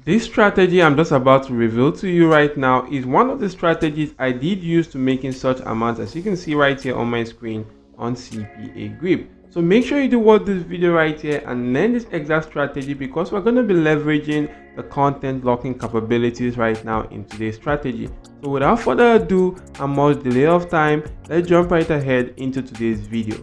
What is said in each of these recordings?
This strategy I'm just about to reveal to you right now is one of the strategies I did use to making such amounts, as you can see right here on my screen on CPA Grip. So make sure you do watch this video right here and learn this exact strategy, because we're going to be leveraging the content blocking capabilities right now in today's strategy. So without further ado and much delay of time, let's jump right ahead into today's video.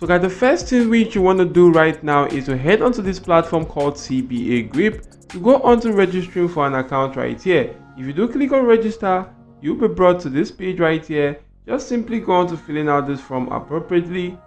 So guys, the first thing which you want to do right now is to head onto this platform called CPA Grip to go on to registering for an account right here. If you do click on register, you'll be brought to this page right here. Just simply go on to filling out this form appropriately.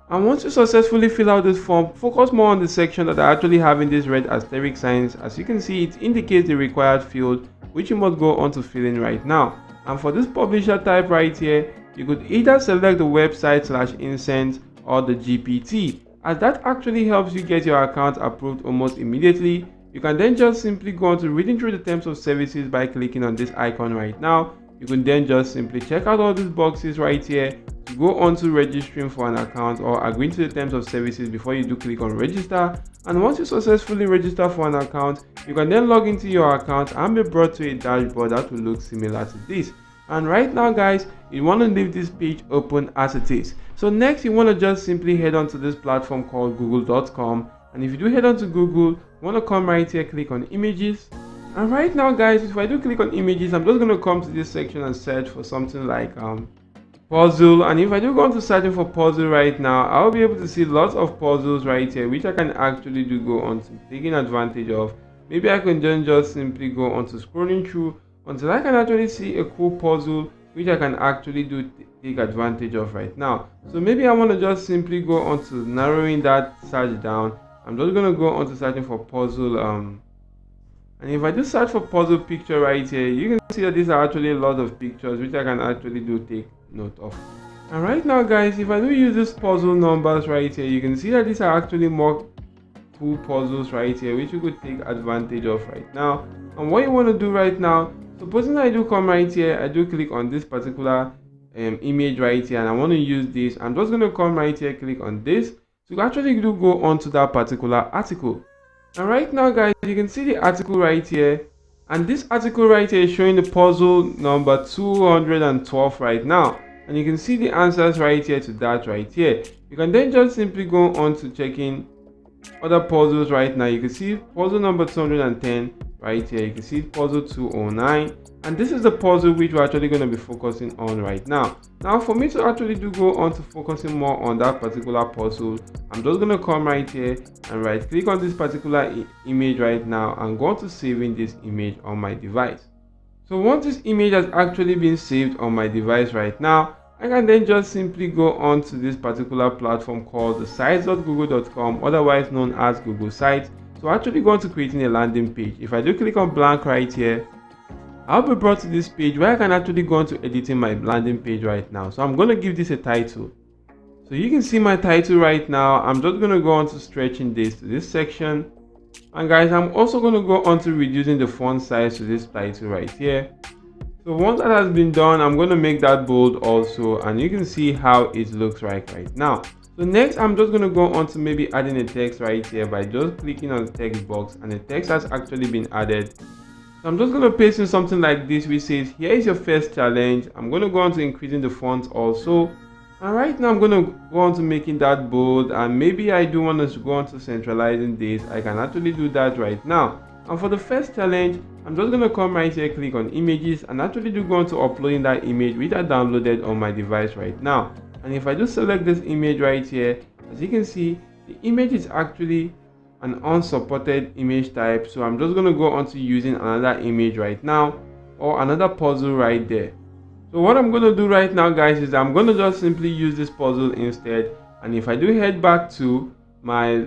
And once you successfully fill out this form, focus more on the section that are actually having these red asterisk signs. As you can see, it indicates the required field which you must go on to fill in right now. And for this publisher type right here, you could either select the website/incense or the GPT, as that actually helps you get your account approved almost immediately. You can then just simply go on to reading through the terms of services by clicking on this icon right now. You can then just simply check out all these boxes right here to go on to registering for an account or agreeing to the terms of services before you do click on register. And once you successfully register for an account, you can then log into your account and be brought to a dashboard that will look similar to this. And right now guys, you want to leave this page open as it is. So next, you want to just simply head on to this platform called google.com. And if you do head on to Google, you want to come right here, click on images. And right now guys, if I do click on images, I'm just going to come to this section and search for something like puzzle. And if I do go on to searching for puzzle right now, I'll be able to see lots of puzzles right here which I can actually do go on to taking advantage of. Maybe I can then just simply go on to scrolling through until I can actually see a cool puzzle which I can actually do take advantage of right now. So maybe I want to just simply go on to narrowing that search down. I'm just going to go on to searching for puzzle and if I do search for puzzle picture right here, you can see that these are actually a lot of pictures which I can actually do take note of. And right now guys, if I do use this puzzle numbers right here, you can see that these are actually more cool puzzles right here which you could take advantage of right now. And what you want to do right now, supposing I do come right here, I do click on this particular image right here and I want to use this, I'm just going to come right here, click on this to actually do go on to that particular article. And right now guys, you can see the article right here, and this article right here is showing the puzzle number 212 right now, and you can see the answers right here to that right here. You can then just simply go on to checking other puzzles right now. You can see puzzle number 210 right here, you can see puzzle 209, and this is the puzzle which we're actually going to be focusing on right now. Now for me to actually do go on to focusing more on that particular puzzle, I'm just going to come right here and right click on this particular image right now and go on to saving this image on my device. So once this image has actually been saved on my device right now, I can then just simply go on to this particular platform called the sites.google.com, otherwise known as Google Sites. So actually go on to creating a landing page. If I do click on blank right here, I'll be brought to this page where I can actually go on to editing my landing page right now. So I'm going to give this a title. So you can see my title right now. I'm just going to go on to stretching this to this section. And guys, I'm also going to go on to reducing the font size to this title right here. So once that has been done, I'm going to make that bold also, and you can see how it looks like right now. So next, I'm just going to go on to maybe adding a text right here by just clicking on the text box, and the text has actually been added. So I'm just going to paste in something like this which says, here is your first challenge. I'm going to go on to increasing the font also. And right now I'm going to go on to making that bold, and maybe I do want to go on to centralizing this. I can actually do that right now. And for the first challenge, I'm just going to come right here, click on images, and actually do go on to uploading that image which I downloaded on my device right now. And if I just select this image right here, as you can see, the image is actually an unsupported image type. So I'm just going to go on to using another image right now, or another puzzle right there. So what I'm going to do right now guys is I'm going to just simply use this puzzle instead. And if I do head back to my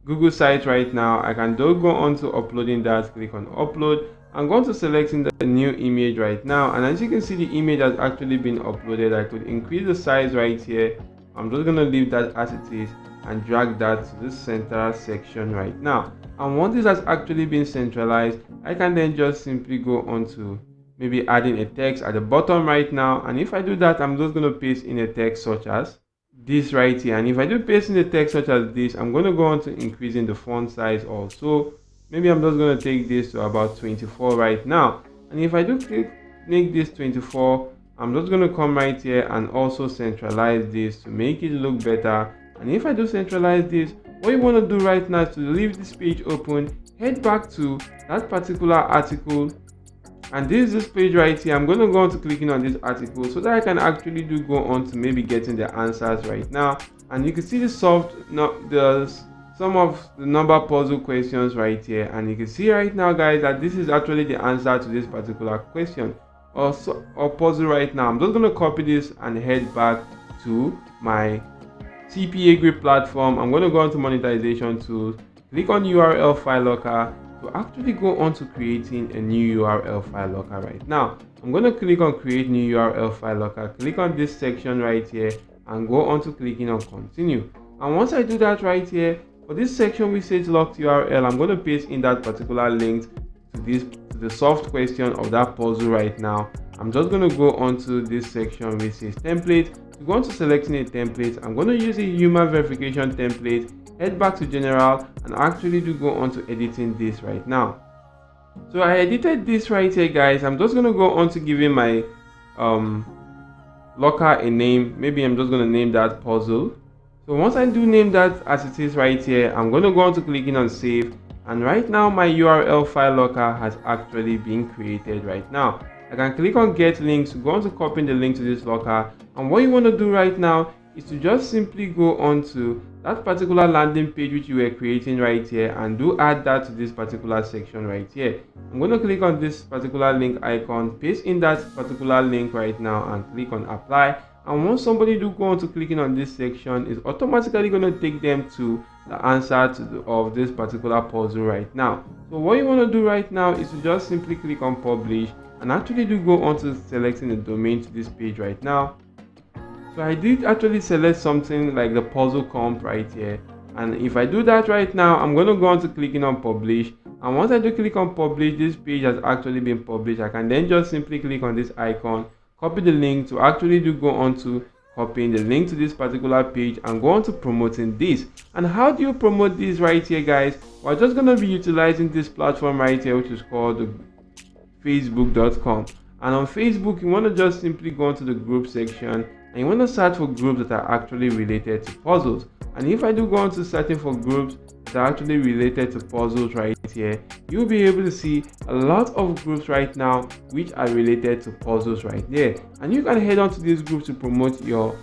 Google site right now, I can do go on to uploading that, click on upload. I'm going to selecting the new image right now, and as you can see, the image has actually been uploaded. I could increase the size right here. I'm just going to leave that as it is and drag that to this center section right now. And once this has actually been centralized, I can then just simply go on to maybe adding a text at the bottom right now. And if I do that, I'm just going to paste in a text such as this right here. And if I do paste in the text such as this, I'm going to go on to increasing the font size also. maybe I'm just going to take this to about 24 right now. And if I do click make this 24, I'm just going to come right here and also centralize this to make it look better. And if I do centralize this, what you want to do right now is to leave this page open, head back to that particular article, and this page right here. I'm going to go on to clicking on this article so that I can actually do go on to maybe getting the answers right now. And you can see the some of the number puzzle questions right here, and you can see right now guys that this is actually the answer to this particular question or puzzle right now. I'm just going to copy this and head back to my CPA Grip platform. I'm going to go on to monetization tools, click on URL file locker to actually go on to creating a new URL file locker right now. I'm going to click on create new URL file locker, click on this section right here and go on to clicking on continue. And once I do that right here, for this section we say locked URL, I'm going to paste in that particular link to the solved question of that puzzle right now. I'm just going to go on to this section which says template. To go on to selecting a template, I'm going to use a human verification template, head back to general and actually do go on to editing this right now. So I edited this right here guys. I'm just going to go on to giving my locker a name. Maybe I'm just going to name that puzzle. So once I do name that as it is right here, I'm going to go on to clicking on save, and right now my URL file locker has actually been created right now. I can click on get links to go on to copying the link to this locker, and what you want to do right now is to just simply go on to that particular landing page which you were creating right here and do add that to this particular section right here. I'm going to click on this particular link icon, paste in that particular link right now and click on apply. And once somebody do go on to clicking on this section, is automatically going to take them to the answer of this particular puzzle right now. So what you want to do right now is to just simply click on publish and actually do go on to selecting the domain to this page right now. So I did actually select something like the puzzle comp right here, and if I do that right now, I'm going to go on to clicking on publish, and once I do click on publish, this page has actually been published. I can then just simply click on this icon, copy the link to actually do go on to copying the link to this particular page and go on to promoting this. And how do you promote this right here guys? We're just going to be utilizing this platform right here which is called the facebook.com, and on Facebook you want to just simply go into the group section and you want to search for groups that are actually related to puzzles. And if I do go on to searching for groups that are actually related to puzzles right here, you'll be able to see a lot of groups right now which are related to puzzles right there, and you can head on to these groups to promote your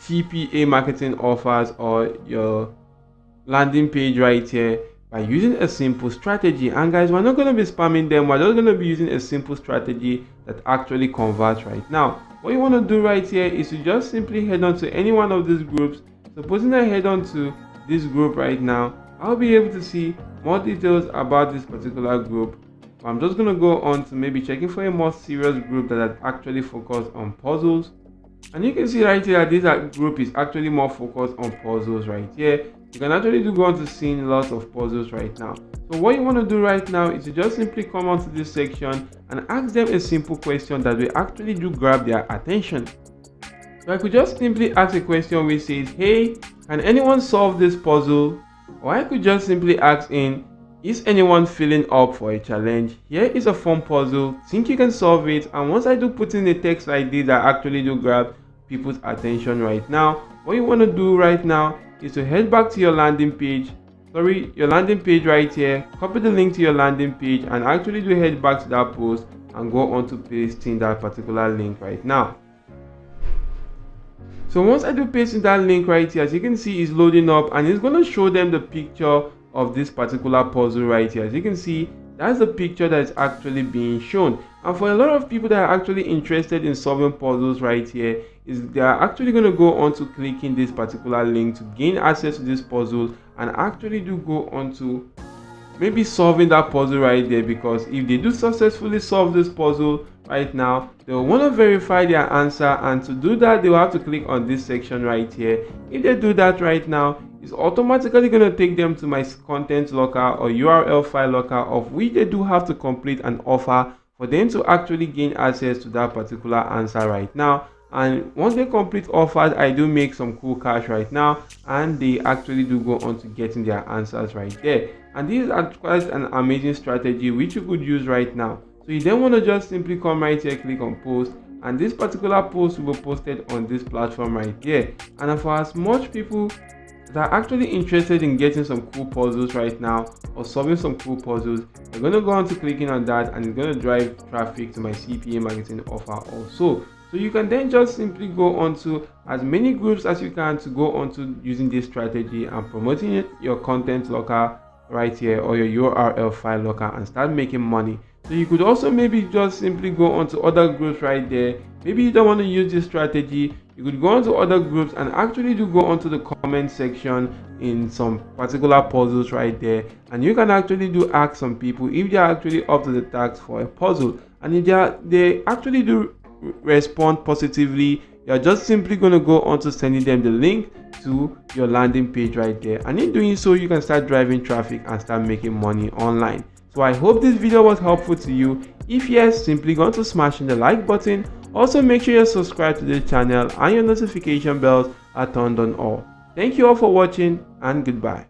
CPA marketing offers or your landing page right here by using a simple strategy. And guys, we're not going to be spamming them, we're just going to be using a simple strategy that actually converts right now. What you want to do right here is to just simply head on to any one of these groups. Supposing I head on to this group right now, I'll be able to see more details about this particular group. I'm just going to go on to maybe checking for a more serious group that are actually focused on puzzles. And you can see right here that this group is actually more focused on puzzles right here. You can actually go on to seeing lots of puzzles right now. So what you want to do right now is to just simply come onto this section and ask them a simple question that will actually do grab their attention. So I could just simply ask a question which says, hey, can anyone solve this puzzle? Or I could just simply ask in, is anyone feeling up for a challenge? Here is a fun puzzle, think you can solve it? And once I do put in a text like this that actually do grab people's attention right now, what you want to do right now is to head back to your landing page, right here, copy the link to your landing page and actually do head back to that post and go on to pasting that particular link right now. So once I do paste in that link right here, as you can see, it's loading up and it's going to show them the picture of this particular puzzle right here. As you can see, that's the picture that is actually being shown. And for a lot of people that are actually interested in solving puzzles right here, is they are actually going to go on to clicking this particular link to gain access to this puzzle and actually do go on to maybe solving that puzzle right there, because if they do successfully solve this puzzle right now, they will want to verify their answer, and to do that they will have to click on this section right here. If they do that right now, it's automatically going to take them to my content locker or URL file locker, of which they do have to complete an offer for them to actually gain access to that particular answer right now. And once they complete offers, I do make some cool cash right now, and they actually do go on to getting their answers right there. And this is quite an amazing strategy which you could use right now. So you then want to just simply come right here, click on post, and this particular post will be posted on this platform right here. And for as much people that are actually interested in getting some cool puzzles right now or solving some cool puzzles, you're going to go on to clicking on that, and it's going to drive traffic to my CPA marketing offer also. So you can then just simply go on to as many groups as you can to go on to using this strategy and promoting your content locker right here, or your URL file locker, and start making money. So you could also maybe just simply go on to other groups right there. Maybe you don't want to use this strategy, you could go on to other groups and actually do go onto the comment section in some particular puzzles right there, and you can actually do ask some people if they are actually up to the task for a puzzle, and if they actually do respond positively, you're just simply going to go on to sending them the link to your landing page right there, and in doing so you can start driving traffic and start making money online. So I hope this video was helpful to you. If yes, simply go on to smashing the like button. Also make sure you're subscribed to the channel and your notification bells are turned on all. Thank you all for watching, and goodbye.